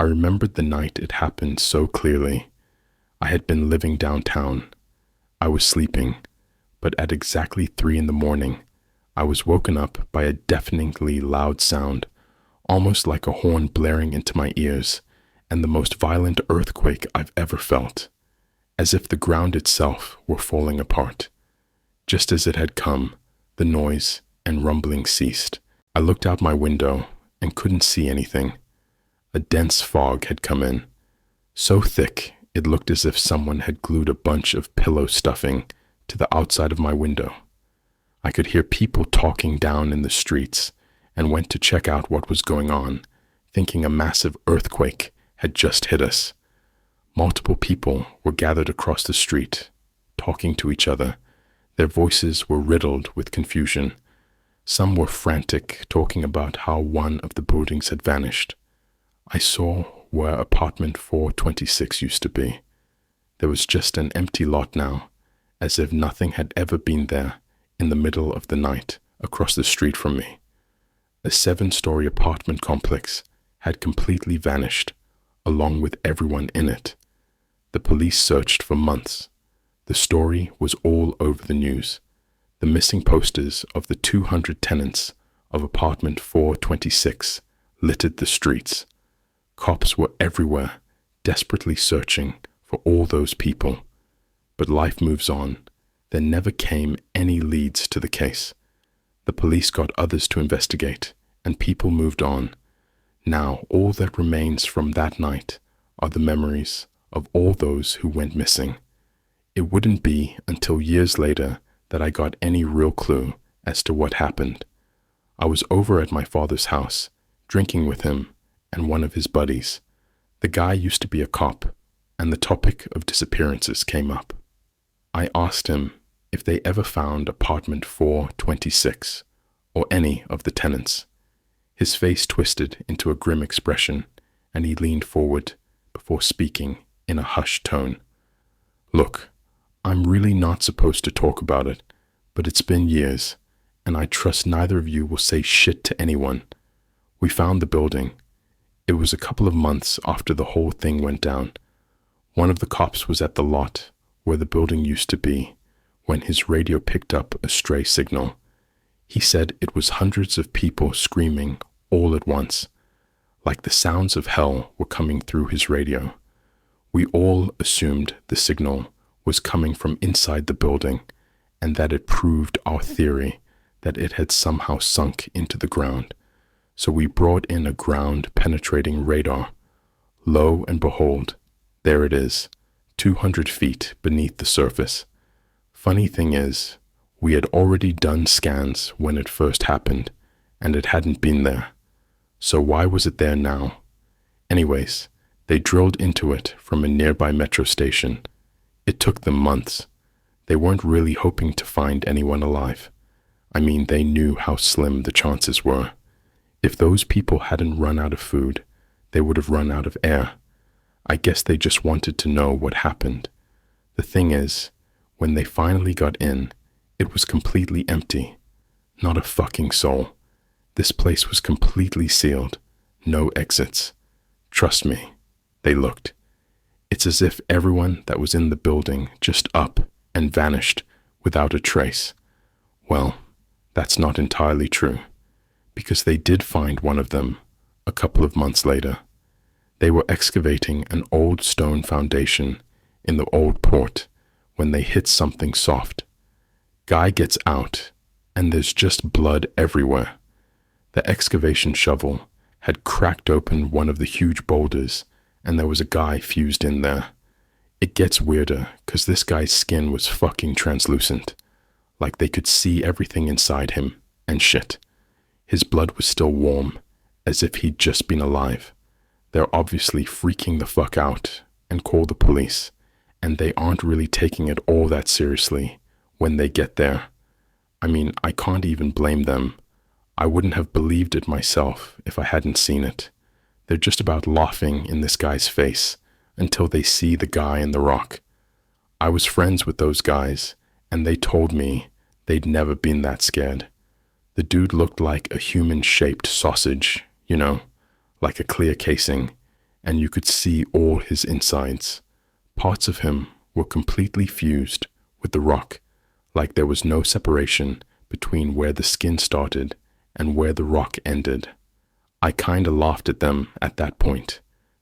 I remembered the night it happened so clearly. I had been living downtown. I was sleeping, but at exactly 3 in the morning, I was woken up by a deafeningly loud sound, almost like a horn blaring into my ears, and the most violent earthquake I've ever felt, as if the ground itself were falling apart. Just as it had come, the noise and rumbling ceased. I looked out my window and couldn't see anything. A dense fog had come in, so thick it looked as if someone had glued a bunch of pillow stuffing to the outside of my window. I could hear people talking down in the streets and went to check out what was going on, thinking a massive earthquake had just hit us. Multiple people were gathered across the street, talking to each other. Their voices were riddled with confusion. Some were frantic, talking about how one of the buildings had vanished. I saw where apartment 426 used to be. There was just an empty lot now, as if nothing had ever been there in the middle of the night across the street from me. A 7-story apartment complex had completely vanished, along with everyone in it. The police searched for months. The story was all over the news. The missing posters of the 200 tenants of apartment 426 littered the streets. Cops were everywhere, desperately searching for all those people. But life moves on. There never came any leads to the case. The police got others to investigate, and people moved on. Now all that remains from that night are the memories of all those who went missing. It wouldn't be until years later that I got any real clue as to what happened. I was over at my father's house, drinking with him and one of his buddies. The guy used to be a cop, and the topic of disappearances came up. I asked him if they ever found apartment 426 or any of the tenants. His face twisted into a grim expression, and he leaned forward before speaking in a hushed tone. "Look, I'm really not supposed to talk about it, but it's been years, and I trust neither of you will say shit to anyone. We found the building. It was a couple of months after the whole thing went down. One of the cops was at the lot where the building used to be when his radio picked up a stray signal. He said it was hundreds of people screaming all at once, like the sounds of hell were coming through his radio. We all assumed the signal was coming from inside the building, and that it proved our theory that it had somehow sunk into the ground. So we brought in a ground-penetrating radar. Lo and behold, there it is, 200 feet beneath the surface. Funny thing is, we had already done scans when it first happened, and it hadn't been there. So why was it there now? Anyways, they drilled into it from a nearby metro station. It took them months. They weren't really hoping to find anyone alive. I mean, they knew how slim the chances were. If those people hadn't run out of food, they would have run out of air. I guess they just wanted to know what happened. The thing is, when they finally got in, it was completely empty. Not a fucking soul. This place was completely sealed. No exits. Trust me, they looked. It's as if everyone that was in the building just up and vanished without a trace. Well, that's not entirely true, because they did find one of them a couple of months later. They were excavating an old stone foundation in the old port when they hit something soft. Guy gets out, and there's just blood everywhere. The excavation shovel had cracked open one of the huge boulders, and there was a guy fused in there. It gets weirder, 'cause this guy's skin was fucking translucent, like they could see everything inside him, and shit. His blood was still warm, as if he'd just been alive. They're obviously freaking the fuck out and call the police, and they aren't really taking it all that seriously when they get there. I mean, I can't even blame them. I wouldn't have believed it myself if I hadn't seen it. They're just about laughing in this guy's face until they see the guy in the rock. I was friends with those guys, and they told me they'd never been that scared. The dude looked like a human-shaped sausage, you know, like a clear casing, and you could see all his insides. Parts of him were completely fused with the rock, like there was no separation between where the skin started and where the rock ended. I kinda laughed at them at that point,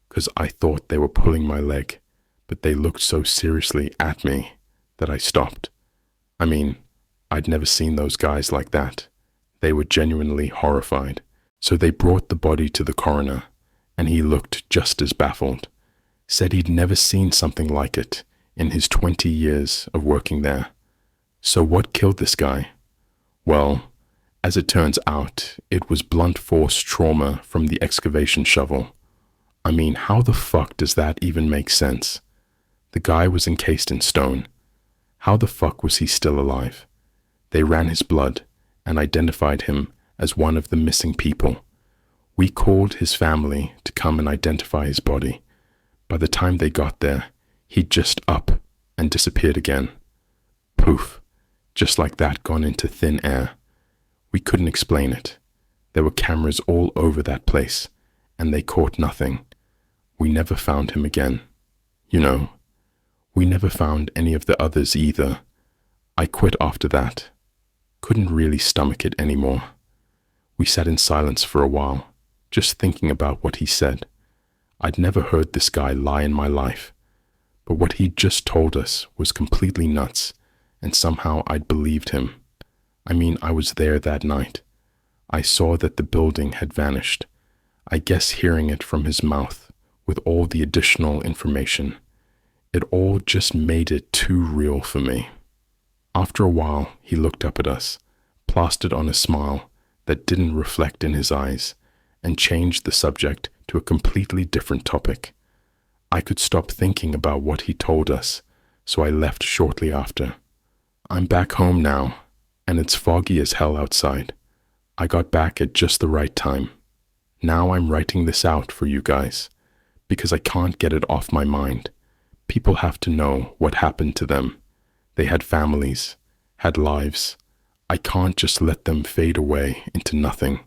'cause I thought they were pulling my leg, but they looked so seriously at me that I stopped. I mean, I'd never seen those guys like that. They were genuinely horrified. So they brought the body to the coroner, and he looked just as baffled. Said he'd never seen something like it in his 20 years of working there. So what killed this guy? Well, as it turns out, it was blunt force trauma from the excavation shovel. I mean, how the fuck does that even make sense? The guy was encased in stone. How the fuck was he still alive? They ran his blood and identified him as one of the missing people. We called his family to come and identify his body. By the time they got there, he'd just up and disappeared again. Poof, just like that, gone into thin air. We couldn't explain it. There were cameras all over that place, and they caught nothing. We never found him again. You know, we never found any of the others either. I quit after that. Couldn't really stomach it anymore. We sat in silence for a while, just thinking about what he said. I'd never heard this guy lie in my life, but what he'd just told us was completely nuts, and somehow I'd believed him. I mean, I was there that night. I saw that the building had vanished. I guess hearing it from his mouth, with all the additional information, it all just made it too real for me. After a while, he looked up at us, plastered on a smile that didn't reflect in his eyes, and changed the subject to a completely different topic. I could stop thinking about what he told us, so I left shortly after. I'm back home now, and it's foggy as hell outside. I got back at just the right time. Now I'm writing this out for you guys, because I can't get it off my mind. People have to know what happened to them. They had families, had lives. I can't just let them fade away into nothing.